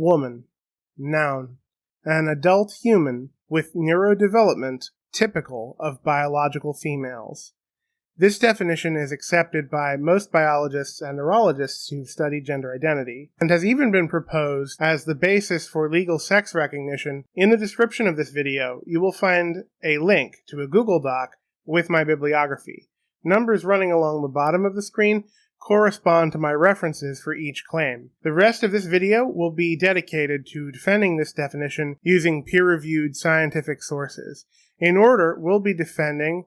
woman, noun, an adult human with neurodevelopment typical of biological females. This definition is accepted by most biologists and neurologists who study gender identity, and has even been proposed as the basis for legal sex recognition. In the description of this video, you will find a link to a Google Doc with my bibliography. Numbers running along the bottom of the screen correspond to my references for each claim. The rest of this video will be dedicated to defending this definition using peer-reviewed scientific sources. In order, we'll be defending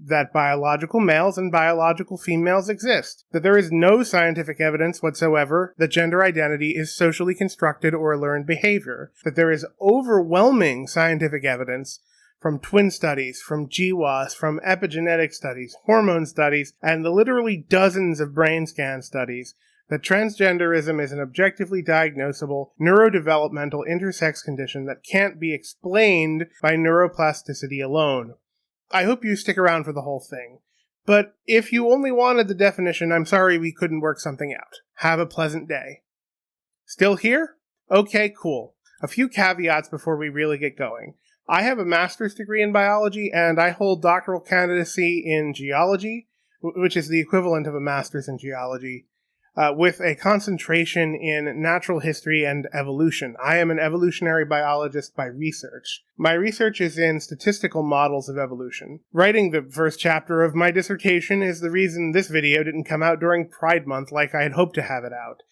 that biological males and biological females exist, that there is no scientific evidence whatsoever that gender identity is socially constructed or learned behavior, that there is overwhelming scientific evidence from twin studies, from GWAS, from epigenetic studies, hormone studies, and the literally dozens of brain scan studies that transgenderism is an objectively diagnosable neurodevelopmental intersex condition that can't be explained by neuroplasticity alone. I hope you stick around for the whole thing. But if you only wanted the definition, I'm sorry we couldn't work something out. Have a pleasant day. Still here? Okay, cool. A few caveats before we really get going. I have a master's degree in biology, and I hold doctoral candidacy in geology, which is the equivalent of a master's in geology, with a concentration in natural history and evolution. I am an evolutionary biologist by research. My research is in statistical models of evolution. Writing the first chapter of my dissertation is the reason this video didn't come out during Pride Month like I had hoped to have it out.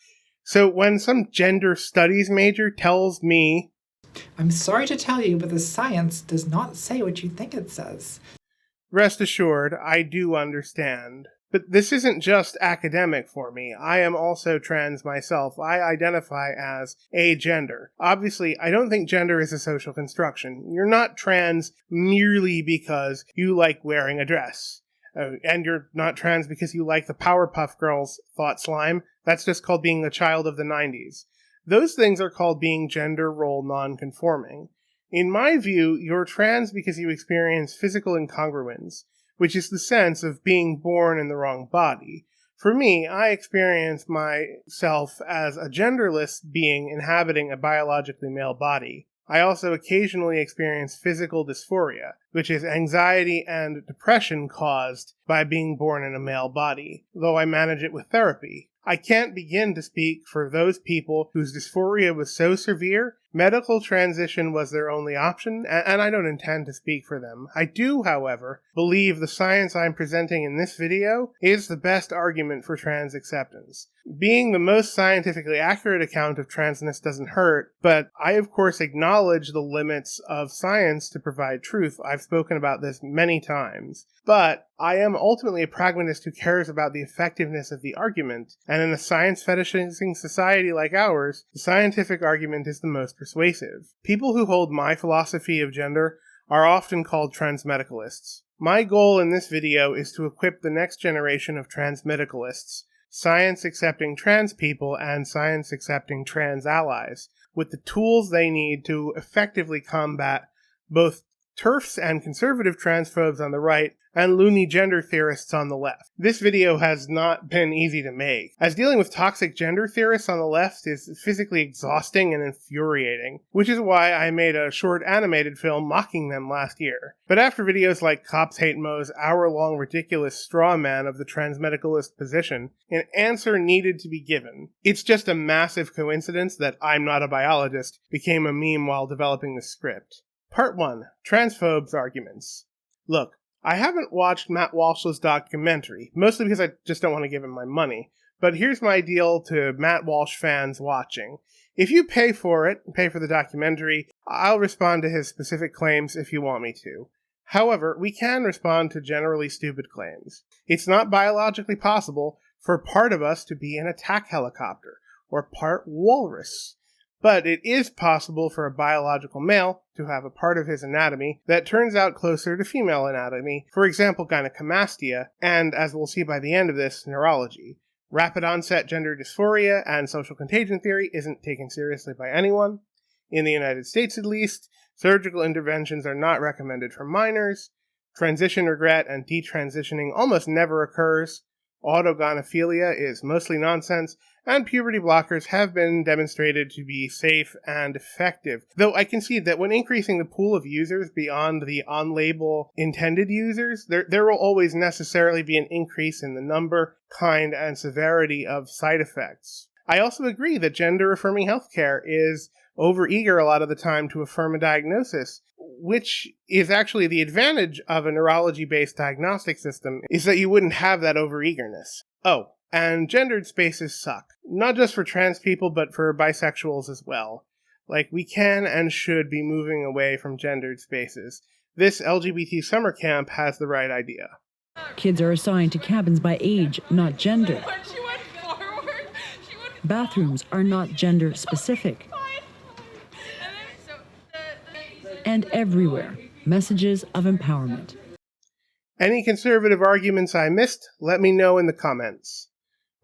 So when some gender studies major tells me, I'm sorry to tell you, but the science does not say what you think it says. Rest assured, I do understand. But this isn't just academic for me. I am also trans myself. I identify as agender. Obviously, I don't think gender is a social construction. You're not trans merely because you like wearing a dress. And you're not trans because you like the Powerpuff Girls thought slime. That's just called being a child of the 90s. Those things are called being gender role non-conforming. In my view, you're trans because you experience physical incongruence, which is the sense of being born in the wrong body. For me, I experience myself as a genderless being inhabiting a biologically male body. I also occasionally experience physical dysphoria, which is anxiety and depression caused by being born in a male body, though I manage it with therapy. I can't begin to speak for those people whose dysphoria was so severe, medical transition was their only option, and I don't intend to speak for them. I do, however, believe the science I'm presenting in this video is the best argument for trans acceptance. Being the most scientifically accurate account of transness doesn't hurt, but I of course acknowledge the limits of science to provide truth. I've spoken about this many times. But I am ultimately a pragmatist who cares about the effectiveness of the argument, and in a science-fetishizing society like ours, the scientific argument is the most persuasive. People who hold my philosophy of gender are often called transmedicalists. My goal in this video is to equip the next generation of transmedicalists, science-accepting trans people and science-accepting trans allies, with the tools they need to effectively combat both TERFs and conservative transphobes on the right, and loony gender theorists on the left. This video has not been easy to make, as dealing with toxic gender theorists on the left is physically exhausting and infuriating, which is why I made a short animated film mocking them last year. But after videos like Cops Hate Mo's hour-long ridiculous straw man of the transmedicalist position, an answer needed to be given. It's just a massive coincidence that I'm not a biologist became a meme while developing the script. Part 1. Transphobes' Arguments. Look, I haven't watched Matt Walsh's documentary, mostly because I just don't want to give him my money, but here's my deal to Matt Walsh fans watching. If you pay for it, pay for the documentary, I'll respond to his specific claims if you want me to. However, we can respond to generally stupid claims. It's not biologically possible for part of us to be an attack helicopter, or part walrus. But it is possible for a biological male to have a part of his anatomy that turns out closer to female anatomy, for example gynecomastia, and, as we'll see by the end of this, neurology. Rapid onset gender dysphoria and social contagion theory isn't taken seriously by anyone. In the United States at least, surgical interventions are not recommended for minors. Transition regret and detransitioning almost never occurs. autogonophilia is mostly nonsense, and puberty blockers have been demonstrated to be safe and effective. Though I concede that when increasing the pool of users beyond the on-label intended users, there will always necessarily be an increase in the number, kind, and severity of side effects. I also agree that gender-affirming healthcare is overeager a lot of the time to affirm a diagnosis, which is actually the advantage of a neurology-based diagnostic system, is that you wouldn't have that overeagerness. Oh, and gendered spaces suck. Not just for trans people, but for bisexuals as well. Like, we can and should be moving away from gendered spaces. This LGBT summer camp has the right idea. Kids are assigned to cabins by age, not gender. Bathrooms are not gender specific. And everywhere, messages of empowerment. Any conservative arguments I missed, let me know in the comments.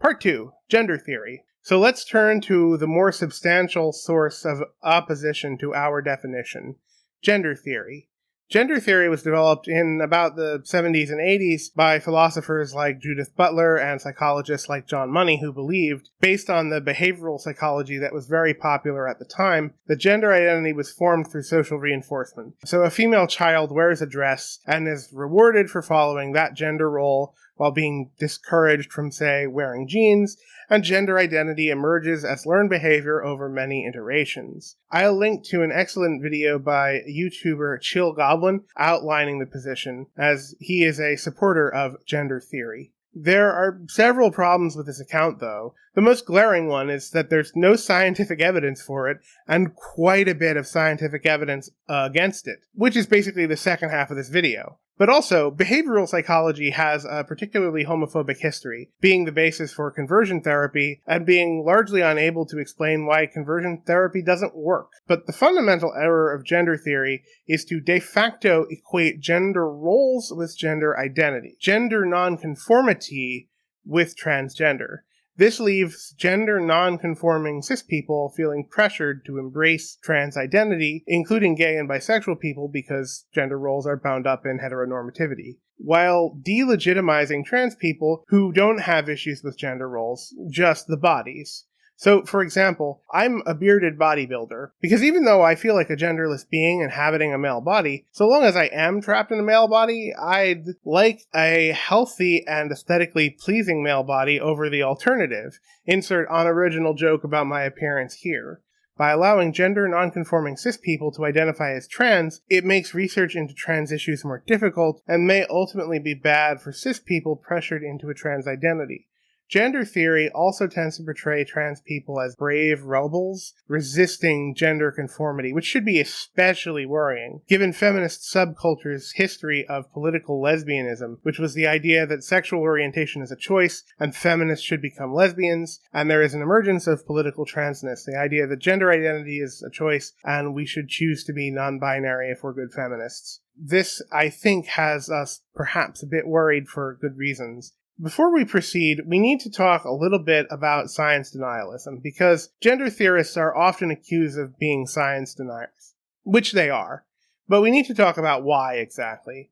Part 2, Gender Theory. So let's turn to the more substantial source of opposition to our definition, gender theory. Gender theory was developed in about the 70s and 80s by philosophers like Judith Butler and psychologists like John Money, who believed, based on the behavioral psychology that was very popular at the time, that gender identity was formed through social reinforcement. So a female child wears a dress and is rewarded for following that gender role while being discouraged from, say, wearing jeans, and gender identity emerges as learned behavior over many iterations. I'll link to an excellent video by YouTuber Chill Goblin outlining the position, as he is a supporter of gender theory. There are several problems with this account, though. The most glaring one is that there's no scientific evidence for it, and quite a bit of scientific evidence against it, which is basically the second half of this video. But also, behavioral psychology has a particularly homophobic history, being the basis for conversion therapy, and being largely unable to explain why conversion therapy doesn't work. But the fundamental error of gender theory is to de facto equate gender roles with gender identity, gender nonconformity with transgender. This leaves gender non-conforming cis people feeling pressured to embrace trans identity, including gay and bisexual people, because gender roles are bound up in heteronormativity, while delegitimizing trans people who don't have issues with gender roles, just the bodies. So, for example, I'm a bearded bodybuilder, because even though I feel like a genderless being inhabiting a male body, so long as I am trapped in a male body, I'd like a healthy and aesthetically pleasing male body over the alternative. Insert unoriginal joke about my appearance here. By allowing gender non-conforming cis people to identify as trans, it makes research into trans issues more difficult, and may ultimately be bad for cis people pressured into a trans identity. Gender theory also tends to portray trans people as brave rebels, resisting gender conformity, which should be especially worrying, given feminist subculture's history of political lesbianism, which was the idea that sexual orientation is a choice, and feminists should become lesbians, and there is an emergence of political transness, the idea that gender identity is a choice, and we should choose to be non-binary if we're good feminists. This, I think, has us perhaps a bit worried for good reasons. Before we proceed, we need to talk a little bit about science denialism, because gender theorists are often accused of being science deniers, which they are, but we need to talk about why exactly.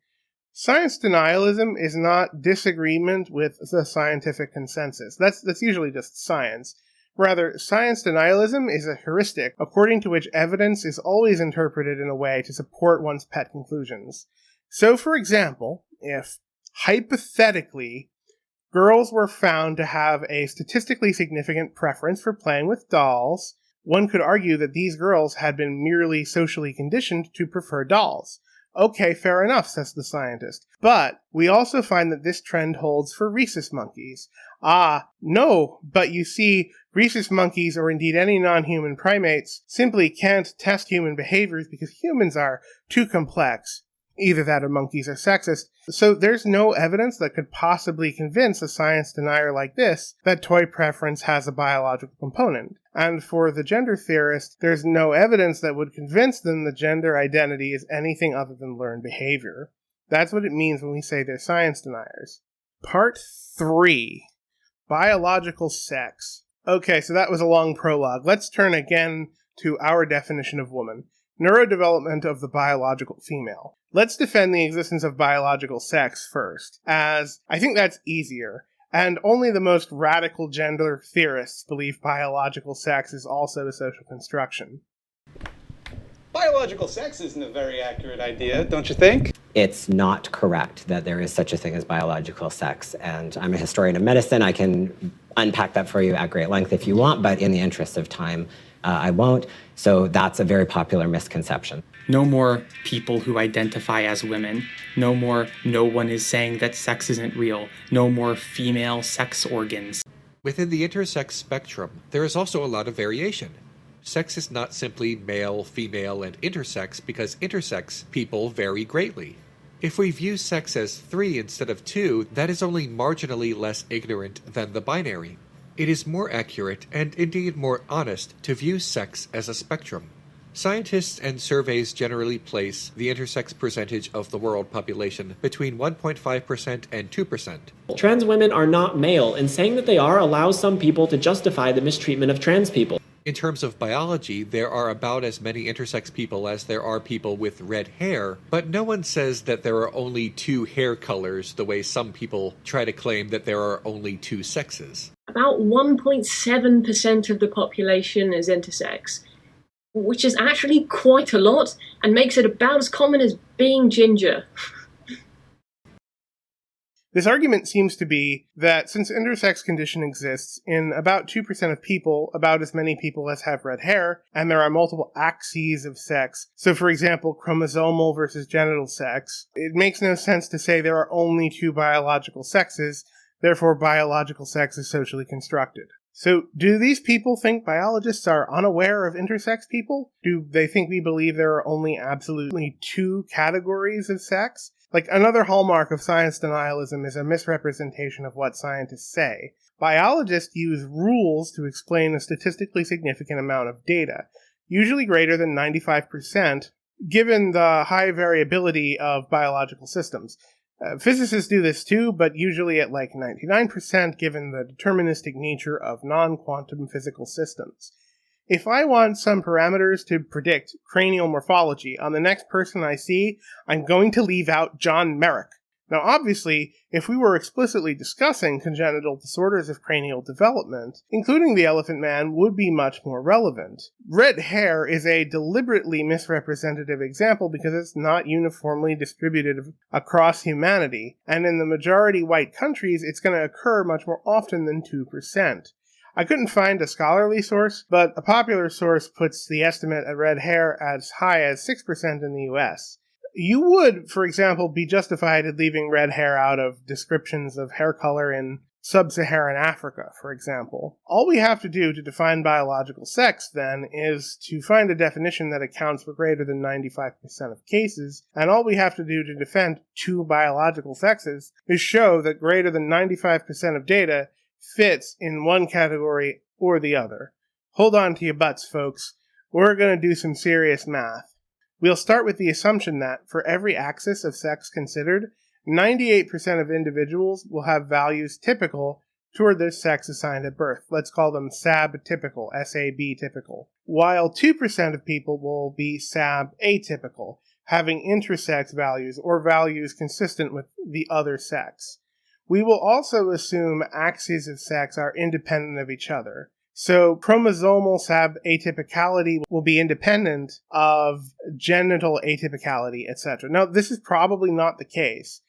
Science denialism is not disagreement with the scientific consensus. That's usually just science. Rather, science denialism is a heuristic according to which evidence is always interpreted in a way to support one's pet conclusions. So, for example, if, hypothetically, girls were found to have a statistically significant preference for playing with dolls, one could argue that these girls had been merely socially conditioned to prefer dolls. Okay, fair enough, says the scientist. But we also find that this trend holds for rhesus monkeys. No, but you see, rhesus monkeys, or indeed any non-human primates, simply can't test human behaviors because humans are too complex. Either that or monkeys are sexist. So there's no evidence that could possibly convince a science denier like this that toy preference has a biological component. And for the gender theorist, there's no evidence that would convince them that gender identity is anything other than learned behavior. That's what it means when we say they're science deniers. Part 3. Biological sex. Okay, so that was a long prologue. Let's turn again to our definition of woman. Neurodevelopment of the biological female. Let's defend the existence of biological sex first, as I think that's easier, And only the most radical gender theorists believe biological sex is also a social construction. Biological sex isn't a very accurate idea, don't you think? It's not correct that there is such a thing as biological sex. And I'm a historian of medicine. I can unpack that for you at great length if you want, but in the interest of time, I won't. So that's a very popular misconception. No more people who identify as women. No more no one is saying that sex isn't real. No more female sex organs. Within the intersex spectrum, there is also a lot of variation. Sex is not simply male, female, and intersex because intersex people vary greatly. If we view sex as 3 instead of 2, that is only marginally less ignorant than the binary. It is more accurate and indeed more honest to view sex as a spectrum. Scientists and surveys generally place the intersex percentage of the world population between 1.5% and 2%. Trans women are not male, and saying that they are allows some people to justify the mistreatment of trans people. In terms of biology, there are about as many intersex people as there are people with red hair, but no one says that there are only 2 hair colors the way some people try to claim that there are only 2 sexes. About 1.7% of the population is intersex, which is actually quite a lot and makes it about as common as being ginger. This argument seems to be that since intersex condition exists in about 2% of people, about as many people as have red hair, and there are multiple axes of sex, so for example, chromosomal versus genital sex, it makes no sense to say there are only 2 biological sexes, therefore biological sex is socially constructed. So, do these people think biologists are unaware of intersex people? Do they think we believe there are only absolutely 2 categories of sex? Like, another hallmark of science denialism is a misrepresentation of what scientists say. Biologists use rules to explain a statistically significant amount of data, usually greater than 95%, given the high variability of biological systems. Physicists do this too, but usually at like 99% given the deterministic nature of non-quantum physical systems. If I want some parameters to predict cranial morphology on the next person I see, I'm going to leave out John Merrick. Now obviously, if we were explicitly discussing congenital disorders of cranial development, including the elephant man would be much more relevant. Red hair is a deliberately misrepresentative example because it's not uniformly distributed across humanity, and in the majority white countries it's going to occur much more often than 2%. I couldn't find a scholarly source, but a popular source puts the estimate of red hair as high as 6% in the US. You would, for example, be justified in leaving red hair out of descriptions of hair color in sub-Saharan Africa, for example. All we have to do to define biological sex, then, is to find a definition that accounts for greater than 95% of cases, and all we have to do to defend 2 biological sexes is show that greater than 95% of data fits in one category or the other. Hold on to your butts, folks. We're going to do some serious math. We'll start with the assumption that, for every axis of sex considered, 98% of individuals will have values typical toward their sex assigned at birth. Let's call them SAB typical. While 2% of people will be SAB atypical, having intersex values or values consistent with the other sex. We will also assume axes of sex are independent of each other. So chromosomal SAB atypicality will be independent of genital atypicality, etc. Now, this is probably not the case,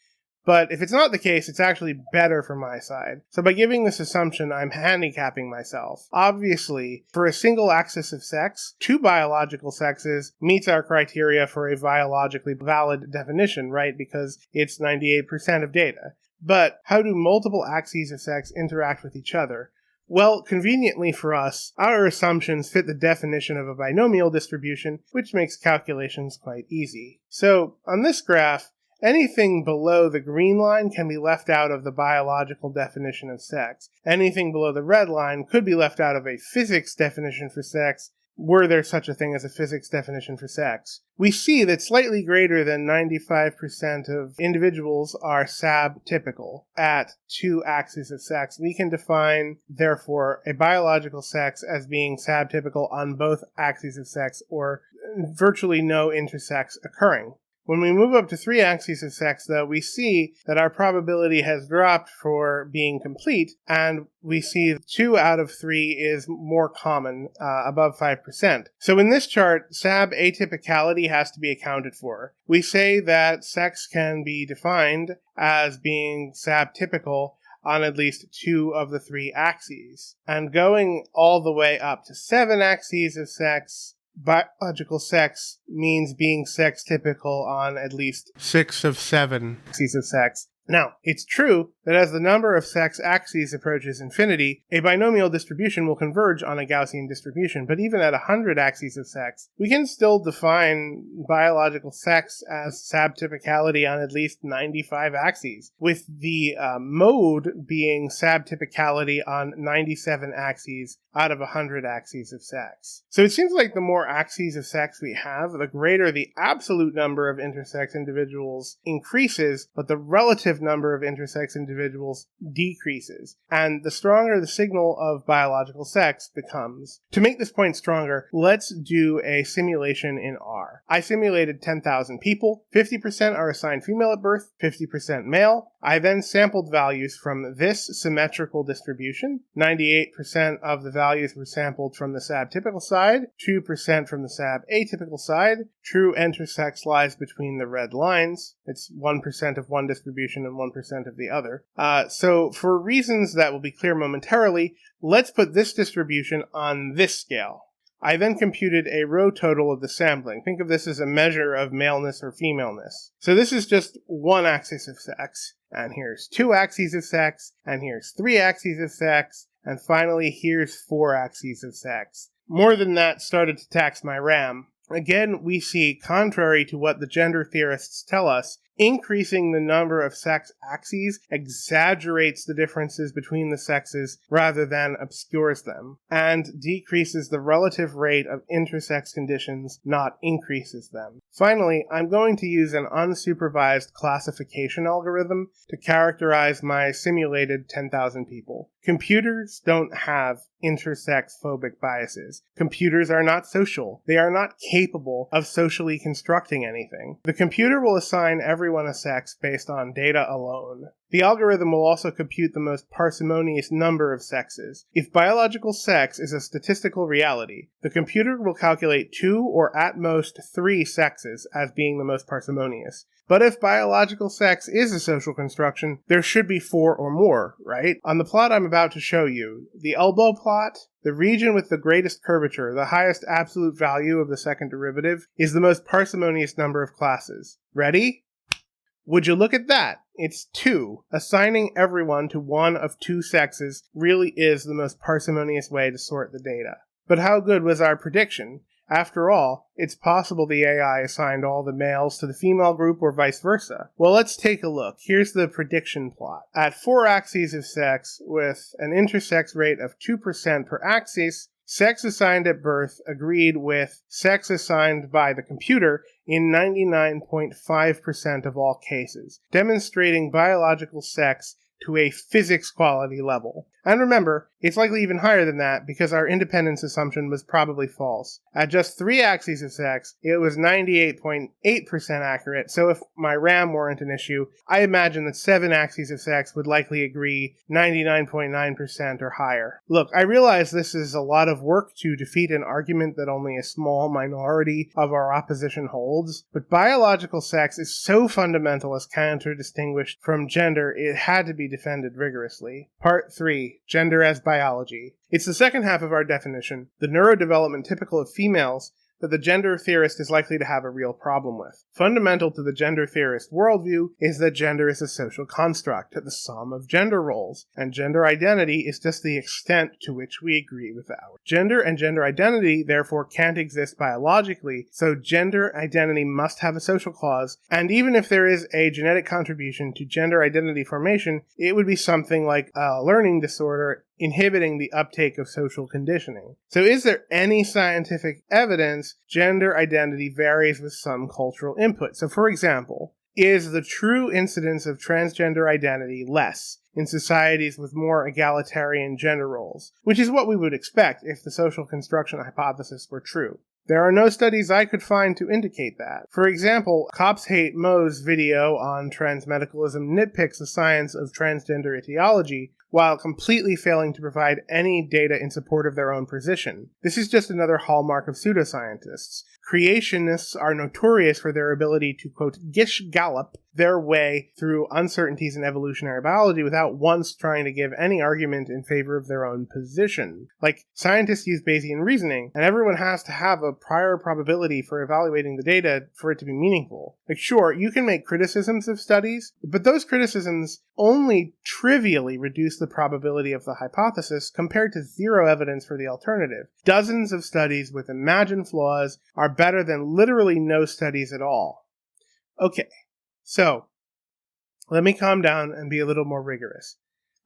but if it's not the case, it's actually better for my side. So by giving this assumption, I'm handicapping myself. Obviously, for a single axis of sex, 2 biological sexes meets our criteria for a biologically valid definition, right? Because it's 98% of data. But how do multiple axes of sex interact with each other? Well, conveniently for us, our assumptions fit the definition of a binomial distribution, which makes calculations quite easy. So, on this graph, anything below the green line can be left out of the biological definition of sex. Anything below the red line could be left out of a physics definition for sex, were there such a thing as a physics definition for sex. We see that slightly greater than 95% of individuals are SAB-typical at 2 axes of sex. We can define, therefore, a biological sex as being SAB-typical on both axes of sex, or virtually no intersex occurring. When we move up to 3 axes of sex, though, we see that our probability has dropped for being complete, and we see 2 out of 3 is more common, above 5%. So in this chart, SAB atypicality has to be accounted for. We say that sex can be defined as being SAB typical on at least 2 of the 3 axes. And going all the way up to 7 axes of sex, biological sex means being sex typical on at least 6 of 7 axes of sex. Now, it's true that as the number of sex axes approaches infinity, a binomial distribution will converge on a Gaussian distribution, but even at 100 axes of sex, we can still define biological sex as sabtypicality on at least 95 axes, with the mode being sabtypicality on 97 axes out of 100 axes of sex. So it seems like the more axes of sex we have, the greater the absolute number of intersex individuals increases, but the relative number of intersex individuals decreases, and the stronger the signal of biological sex becomes. To make this point stronger, let's do a simulation in R. I simulated 10,000 people. 50% are assigned female at birth, 50% male. I then sampled values from this symmetrical distribution. 98% of the values were sampled from the SAB typical side, 2% from the SAB atypical side. True intersex lies between the red lines. It's 1% of one distribution and 1% of the other. So for reasons that will be clear momentarily, let's put this distribution on this scale. I then computed a row total of the sampling. Think of this as a measure of maleness or femaleness. So this is just 1 axis of sex, and here's 2 axes of sex, and here's 3 axes of sex, and finally here's 4 axes of sex. More than that started to tax my RAM. Again, we see, contrary to what the gender theorists tell us, increasing the number of sex axes exaggerates the differences between the sexes rather than obscures them, and decreases the relative rate of intersex conditions, not increases them. Finally, I'm going to use an unsupervised classification algorithm to characterize my simulated 10,000 people. Computers don't have intersex phobic biases. Computers are not social. They are not capable of socially constructing anything. The computer will assign everyone a sex based on data alone. The algorithm will also compute the most parsimonious number of sexes. If biological sex is a statistical reality, the computer will calculate 2 or at most 3 sexes as being the most parsimonious. But if biological sex is a social construction, there should be 4 or more, right? On the plot I'm about to show you, the elbow plot, the region with the greatest curvature, the highest absolute value of the second derivative, is the most parsimonious number of classes. Ready? Would you look at that? It's 2. Assigning everyone to one of 2 sexes really is the most parsimonious way to sort the data. But how good was our prediction? After all, it's possible the AI assigned all the males to the female group or vice versa. Well, let's take a look. Here's the prediction plot. At 4 axes of sex, with an intersex rate of 2% per axis, sex assigned at birth agreed with sex assigned by the computer in 99.5% of all cases, demonstrating biological sex to a physics quality level. And remember, it's likely even higher than that because our independence assumption was probably false. At just 3 axes of sex, it was 98.8% accurate, so if my RAM weren't an issue, I imagine that 7 axes of sex would likely agree 99.9% or higher. Look, I realize this is a lot of work to defeat an argument that only a small minority of our opposition holds, but biological sex is so fundamental as counter-distinguished from gender, it had to be defended rigorously. Part 3. Gender as biology. It's the second half of our definition, the neurodevelopment typical of females, that the gender theorist is likely to have a real problem with. Fundamental to the gender theorist worldview is that gender is a social construct, the sum of gender roles, and gender identity is just the extent to which we agree with ours. Gender and gender identity, therefore, can't exist biologically, so gender identity must have a social clause, and even if there is a genetic contribution to gender identity formation, it would be something like a learning disorder inhibiting the uptake of social conditioning. So is there any scientific evidence gender identity varies with some cultural input? So for example, is the true incidence of transgender identity less in societies with more egalitarian gender roles, which is what we would expect if the social construction hypothesis were true? There are no studies I could find to indicate that. For example, Cops Hate Mo's video on transmedicalism nitpicks the science of transgender etiology while completely failing to provide any data in support of their own position. This is just another hallmark of pseudoscientists. Creationists are notorious for their ability to, quote, gish gallop their way through uncertainties in evolutionary biology without once trying to give any argument in favor of their own position. Like, scientists use Bayesian reasoning, and everyone has to have a prior probability for evaluating the data for it to be meaningful. Like, sure, you can make criticisms of studies, but those criticisms only trivially reduce the probability of the hypothesis compared to zero evidence for the alternative. Dozens of studies with imagined flaws are better than literally no studies at all. Okay, so let me calm down and be a little more rigorous.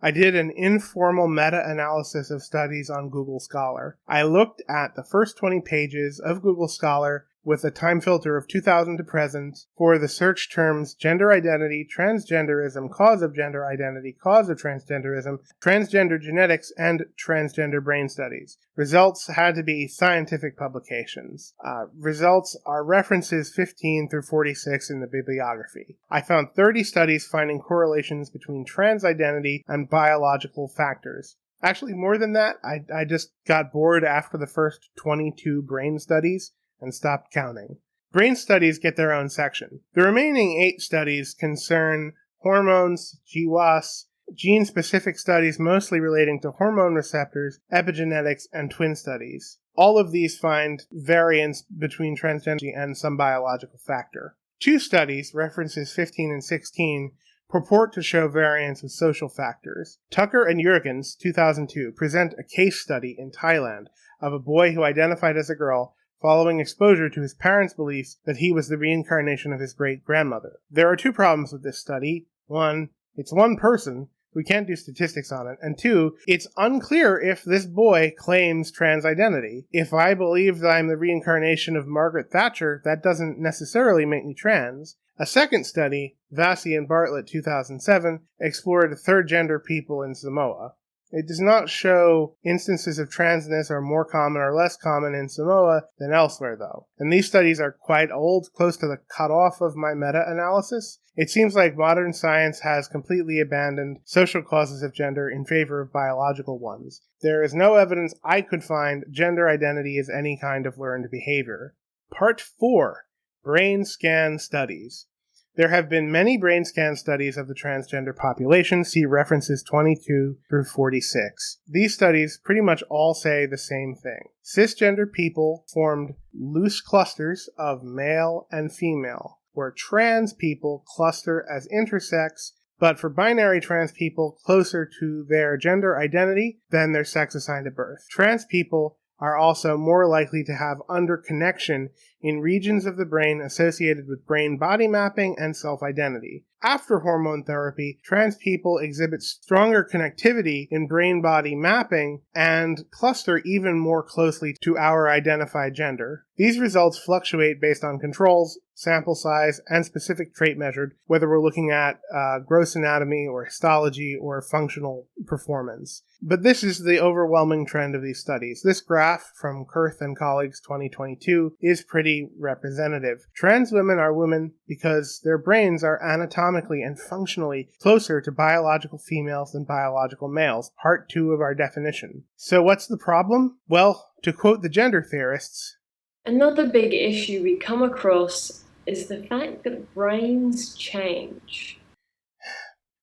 I did an informal meta-analysis of studies on Google Scholar. I looked at the first 20 pages of Google Scholar with a time filter of 2000 to present for the search terms gender identity, transgenderism, cause of gender identity, cause of transgenderism, transgender genetics, and transgender brain studies. Results had to be scientific publications. Results are references 15 through 46 in the bibliography. I found 30 studies finding correlations between trans identity and biological factors. Actually, more than that, I just got bored after the first 22 brain studies and stopped counting. Brain studies get their own section. The remaining 8 studies concern hormones, GWAS, gene-specific studies mostly relating to hormone receptors, epigenetics, and twin studies. All of these find variance between transgender and some biological factor. 2 studies, references 15 and 16, purport to show variance with social factors. Tucker and Jurgens, 2002, present a case study in Thailand of a boy who identified as a girl following exposure to his parents' beliefs that he was the reincarnation of his great-grandmother. There are 2 problems with this study. 1, it's one person. We can't do statistics on it. And 2, it's unclear if this boy claims trans identity. If I believe that I'm the reincarnation of Margaret Thatcher, that doesn't necessarily make me trans. A second study, Vassie and Bartlett 2007, explored third-gender people in Samoa. It does not show instances of transness are more common or less common in Samoa than elsewhere, though. And these studies are quite old, close to the cutoff of my meta-analysis. It seems like modern science has completely abandoned social causes of gender in favor of biological ones. There is no evidence I could find gender identity is any kind of learned behavior. Part 4. Brain scan studies. There have been many brain scan studies of the transgender population, see references 22 through 46. These studies pretty much all say the same thing. Cisgender people formed loose clusters of male and female, where trans people cluster as intersex, but for binary trans people closer to their gender identity than their sex assigned at birth. Trans people are also more likely to have underconnection in regions of the brain associated with brain-body mapping and self-identity. After hormone therapy, trans people exhibit stronger connectivity in brain-body mapping and cluster even more closely to our identified gender. These results fluctuate based on controls, sample size, and specific trait measured, whether we're looking at gross anatomy or histology or functional performance. But this is the overwhelming trend of these studies. This graph from Kurth and colleagues 2022 is pretty representative. Trans women are women because their brains are anatomically and functionally closer to biological females than biological males, part 2 of our definition. So what's the problem? Well, to quote the gender theorists, another big issue we come across is the fact that brains change.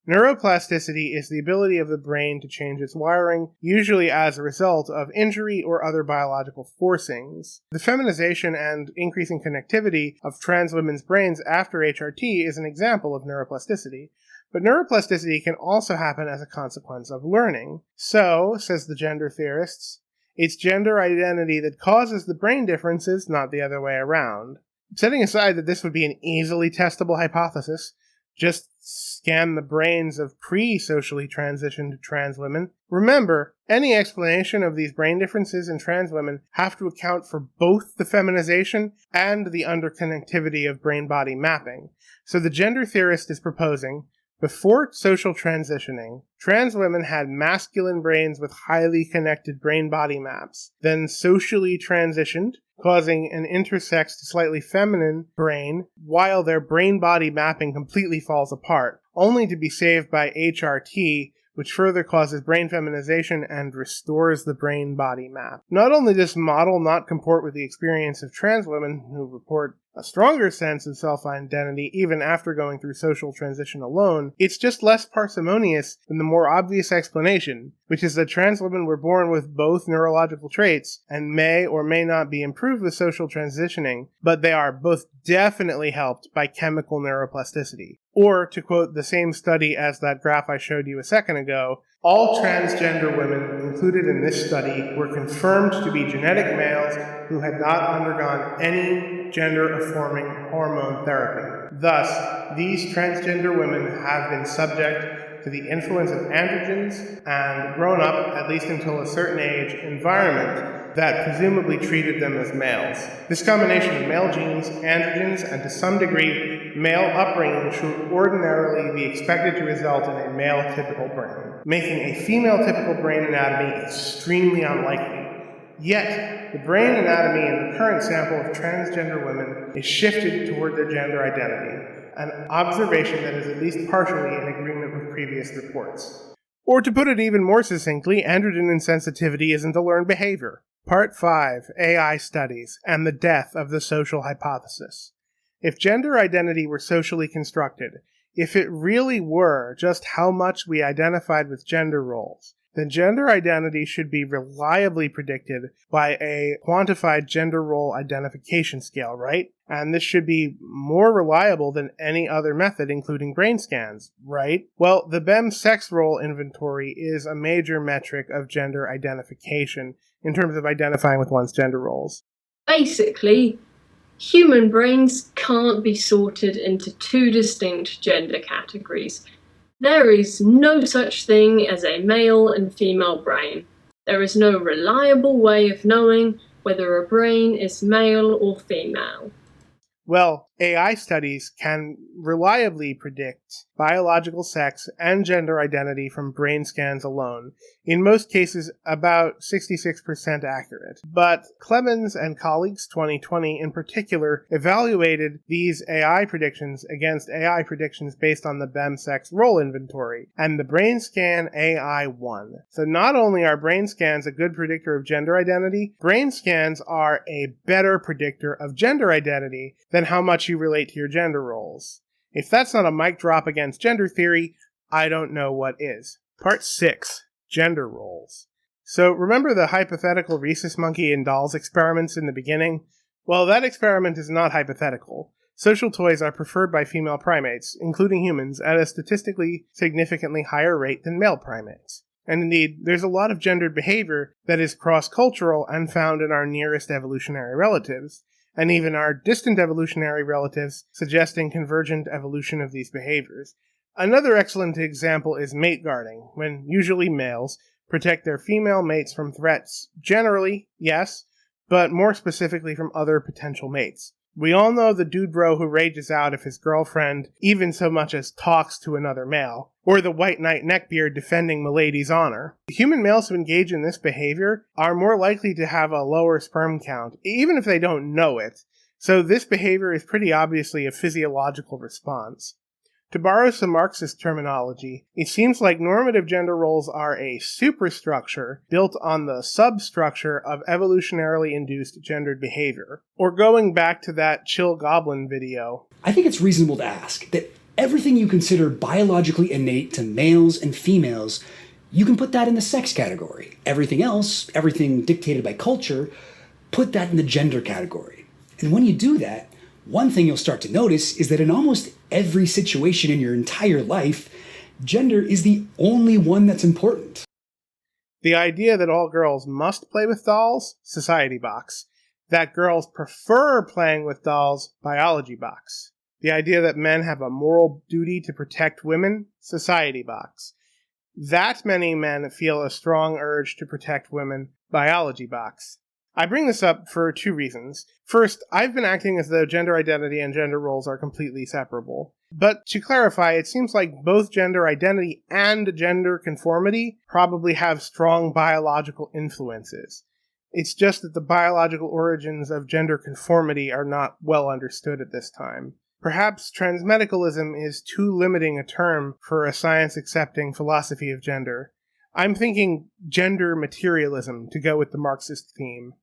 Neuroplasticity is the ability of the brain to change its wiring, usually as a result of injury or other biological forcings. The feminization and increasing connectivity of trans women's brains after HRT is an example of neuroplasticity. But neuroplasticity can also happen as a consequence of learning. So, says the gender theorists, it's gender identity that causes the brain differences, not the other way around. Setting aside that this would be an easily testable hypothesis, just scan the brains of pre-socially transitioned trans women. Remember, any explanation of these brain differences in trans women have to account for both the feminization and the underconnectivity of brain-body mapping. So the gender theorist is proposing, Before social transitioning, trans women had masculine brains with highly connected brain-body maps, then socially transitioned, causing an intersex to slightly feminine brain, while their brain-body mapping completely falls apart, only to be saved by HRT, which further causes brain feminization and restores the brain-body map. Not only does this model not comport with the experience of trans women who report a stronger sense of self-identity even after going through social transition alone, it's just less parsimonious than the more obvious explanation, which is that trans women were born with both neurological traits and may or may not be improved with social transitioning, but they are both definitely helped by chemical neuroplasticity. Or, to quote the same study as that graph I showed you a second ago, all transgender women included in this study were confirmed to be genetic males who had not undergone any gender-affirming hormone therapy. Thus, these transgender women have been subject to the influence of androgens and grown up, at least until a certain age, environment that presumably treated them as males. This combination of male genes, androgens, and to some degree, male upbringing should ordinarily be expected to result in a male-typical brain, making a female-typical brain anatomy extremely unlikely. Yet, the brain anatomy in the current sample of transgender women is shifted toward their gender identity, an observation that is at least partially in agreement with previous reports. Or to put it even more succinctly, androgen insensitivity isn't a learned behavior. Part 5, AI Studies, and the Death of the Social Hypothesis. If gender identity were socially constructed, if it really were just how much we identified with gender roles, then gender identity should be reliably predicted by a quantified gender role identification scale, right? And this should be more reliable than any other method, including brain scans, right? Well, the BEM sex role inventory is a major metric of gender identification in terms of identifying with one's gender roles. Basically, human brains can't be sorted into two distinct gender categories. There is no such thing as a male and female brain. There is no reliable way of knowing whether a brain is male or female. Well, AI studies can reliably predict biological sex and gender identity from brain scans alone, in most cases about 66% accurate. But Clemens and colleagues 2020 in particular evaluated these AI predictions against AI predictions based on the BEM sex role inventory, and the brain scan AI won. So not only are brain scans a good predictor of gender identity, brain scans are a better predictor of gender identity than how much you relate to your gender roles. If that's not a mic drop against gender theory, I don't know what is. Part 6. Gender roles. So remember the hypothetical rhesus monkey and dolls experiments in the beginning? Well, that experiment is not hypothetical. Social toys are preferred by female primates, including humans, at a statistically significantly higher rate than male primates. And indeed, there's a lot of gendered behavior that is cross-cultural and found in our nearest evolutionary relatives, and even our distant evolutionary relatives, suggesting convergent evolution of these behaviors. Another excellent example is mate guarding, when usually males protect their female mates from threats. Generally, yes, but more specifically from other potential mates. We all know the dude bro who rages out if his girlfriend even so much as talks to another male, or the white knight neckbeard defending milady's honor. Human males who engage in this behavior are more likely to have a lower sperm count, even if they don't know it, so this behavior is pretty obviously a physiological response. To borrow some Marxist terminology, it seems like normative gender roles are a superstructure built on the substructure of evolutionarily induced gendered behavior. Or going back to that chill Goblin video. I think it's reasonable to ask that everything you consider biologically innate to males and females, you can put that in the sex category. Everything else, everything dictated by culture, put that in the gender category. And when you do that, one thing you'll start to notice is that in almost every situation in your entire life, gender is the only one that's important. The idea that all girls must play with dolls, society box. That girls prefer playing with dolls, biology box. The idea that men have a moral duty to protect women, society box. That many men feel a strong urge to protect women, biology box. I bring this up for two reasons. First, I've been acting as though gender identity and gender roles are completely separable. But to clarify, it seems like both gender identity and gender conformity probably have strong biological influences. It's just that the biological origins of gender conformity are not well understood at this time. Perhaps transmedicalism is too limiting a term for a science-accepting philosophy of gender. I'm thinking gender materialism to go with the Marxist theme.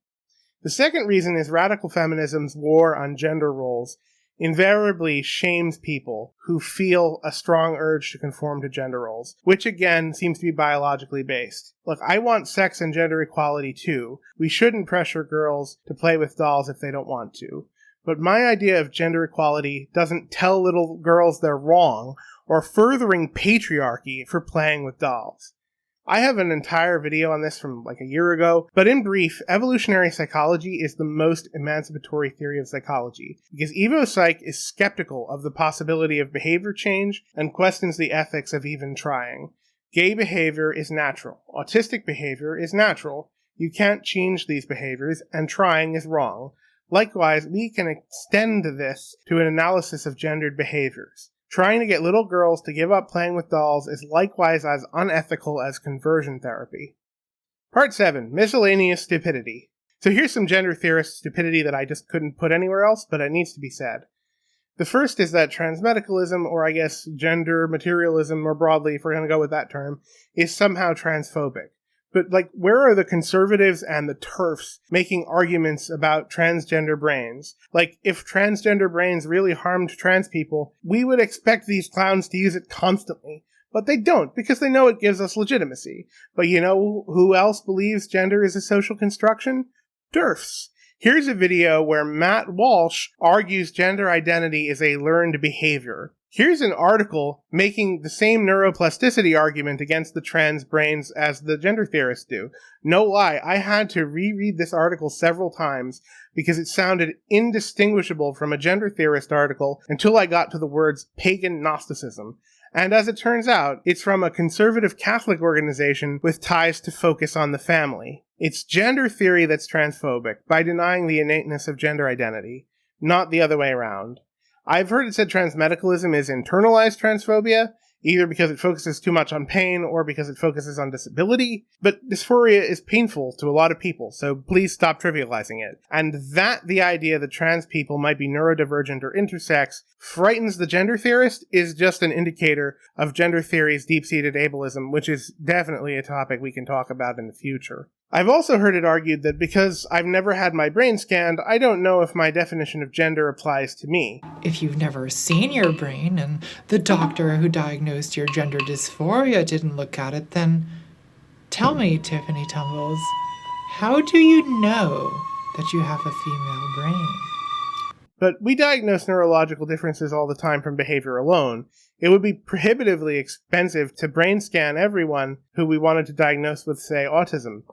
The second reason is radical feminism's war on gender roles invariably shames people who feel a strong urge to conform to gender roles, which again seems to be biologically based. Look, I want sex and gender equality too. We shouldn't pressure girls to play with dolls if they don't want to. But my idea of gender equality doesn't tell little girls they're wrong or furthering patriarchy for playing with dolls. I have an entire video on this from like a year ago, but in brief, evolutionary psychology is the most emancipatory theory of psychology, because evo-psych is skeptical of the possibility of behavior change and questions the ethics of even trying. Gay behavior is natural. Autistic behavior is natural. You can't change these behaviors, and trying is wrong. Likewise, we can extend this to an analysis of gendered behaviors. Trying to get little girls to give up playing with dolls is likewise as unethical as conversion therapy. Part 7. Miscellaneous stupidity. So here's some gender theorist stupidity that I just couldn't put anywhere else, but it needs to be said. The first is that transmedicalism, or I guess gender materialism more broadly, if we're going to go with that term, is somehow transphobic. But, where are the conservatives and the TERFs making arguments about transgender brains? If transgender brains really harmed trans people, we would expect these clowns to use it constantly. But they don't, because they know it gives us legitimacy. But you know who else believes gender is a social construction? TERFs. Here's a video where Matt Walsh argues gender identity is a learned behavior. Here's an article making the same neuroplasticity argument against the trans brains as the gender theorists do. No lie, I had to reread this article several times because it sounded indistinguishable from a gender theorist article until I got to the words pagan Gnosticism. And as it turns out, it's from a conservative Catholic organization with ties to focus on the family. It's gender theory that's transphobic by denying the innateness of gender identity, not the other way around. I've heard it said transmedicalism is internalized transphobia, either because it focuses too much on pain or because it focuses on disability, but dysphoria is painful to a lot of people, so please stop trivializing it. And that the idea that trans people might be neurodivergent or intersex frightens the gender theorist is just an indicator of gender theory's deep-seated ableism, which is definitely a topic we can talk about in the future. I've also heard it argued that because I've never had my brain scanned, I don't know if my definition of gender applies to me. If you've never seen your brain and the doctor who diagnosed your gender dysphoria didn't look at it, then tell me, Tiffany Tumbles, how do you know that you have a female brain? But we diagnose neurological differences all the time from behavior alone. It would be prohibitively expensive to brain scan everyone who we wanted to diagnose with, say, autism.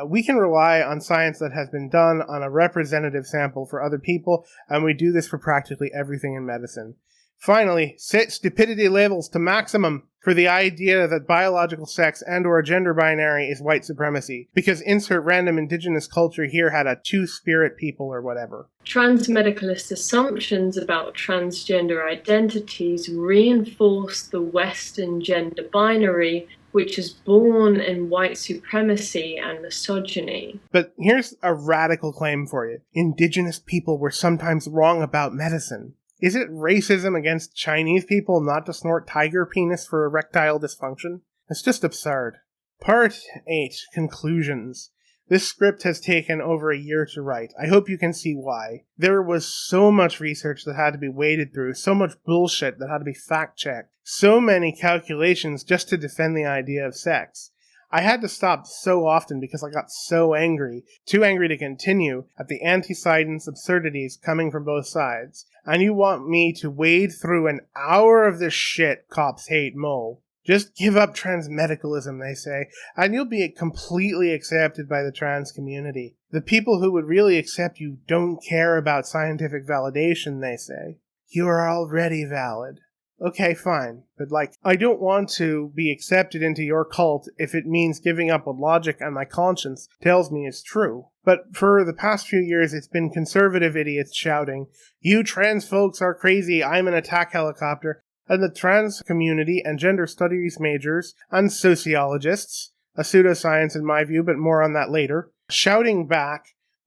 We can rely on science that has been done on a representative sample for other people, and we do this for practically everything in medicine. Finally, set stupidity levels to maximum for the idea that biological sex and or gender binary is white supremacy, because insert random indigenous culture here had a two-spirit people or whatever. Transmedicalist assumptions about transgender identities reinforce the Western gender binary, which is born in white supremacy and misogyny. But here's a radical claim for you. Indigenous people were sometimes wrong about medicine. Is it racism against Chinese people not to snort tiger penis for erectile dysfunction? It's just absurd. Part 8. Conclusions. This script has taken over a year to write. I hope you can see why. There was so much research that had to be waded through, so much bullshit that had to be fact-checked, so many calculations just to defend the idea of sex. I had to stop so often because I got so angry, too angry to continue, at the anti-science absurdities coming from both sides. And you want me to wade through an hour of this shit cops hate Mo? Just give up transmedicalism, they say, and you'll be completely accepted by the trans community. The people who would really accept you don't care about scientific validation, they say. You are already valid. Okay, fine. But, I don't want to be accepted into your cult if it means giving up what logic and my conscience tells me is true. But for the past few years, it's been conservative idiots shouting, "You trans folks are crazy, I'm an attack helicopter," and the trans community and gender studies majors and sociologists, a pseudoscience in my view, but more on that later, shouting back,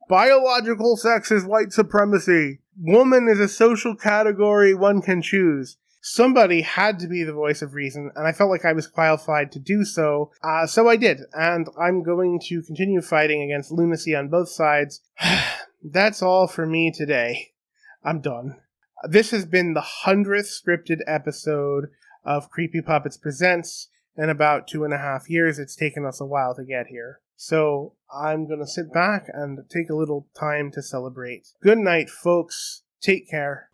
"Biological sex is white supremacy. Woman is a social category one can choose." Somebody had to be the voice of reason, and I felt like I was qualified to do so. So I did, and I'm going to continue fighting against lunacy on both sides. That's all for me today. I'm done. This has been the 100th scripted episode of Creepy Puppets Presents. In about 2.5 years, it's taken us a while to get here. So I'm going to sit back and take a little time to celebrate. Good night, folks. Take care.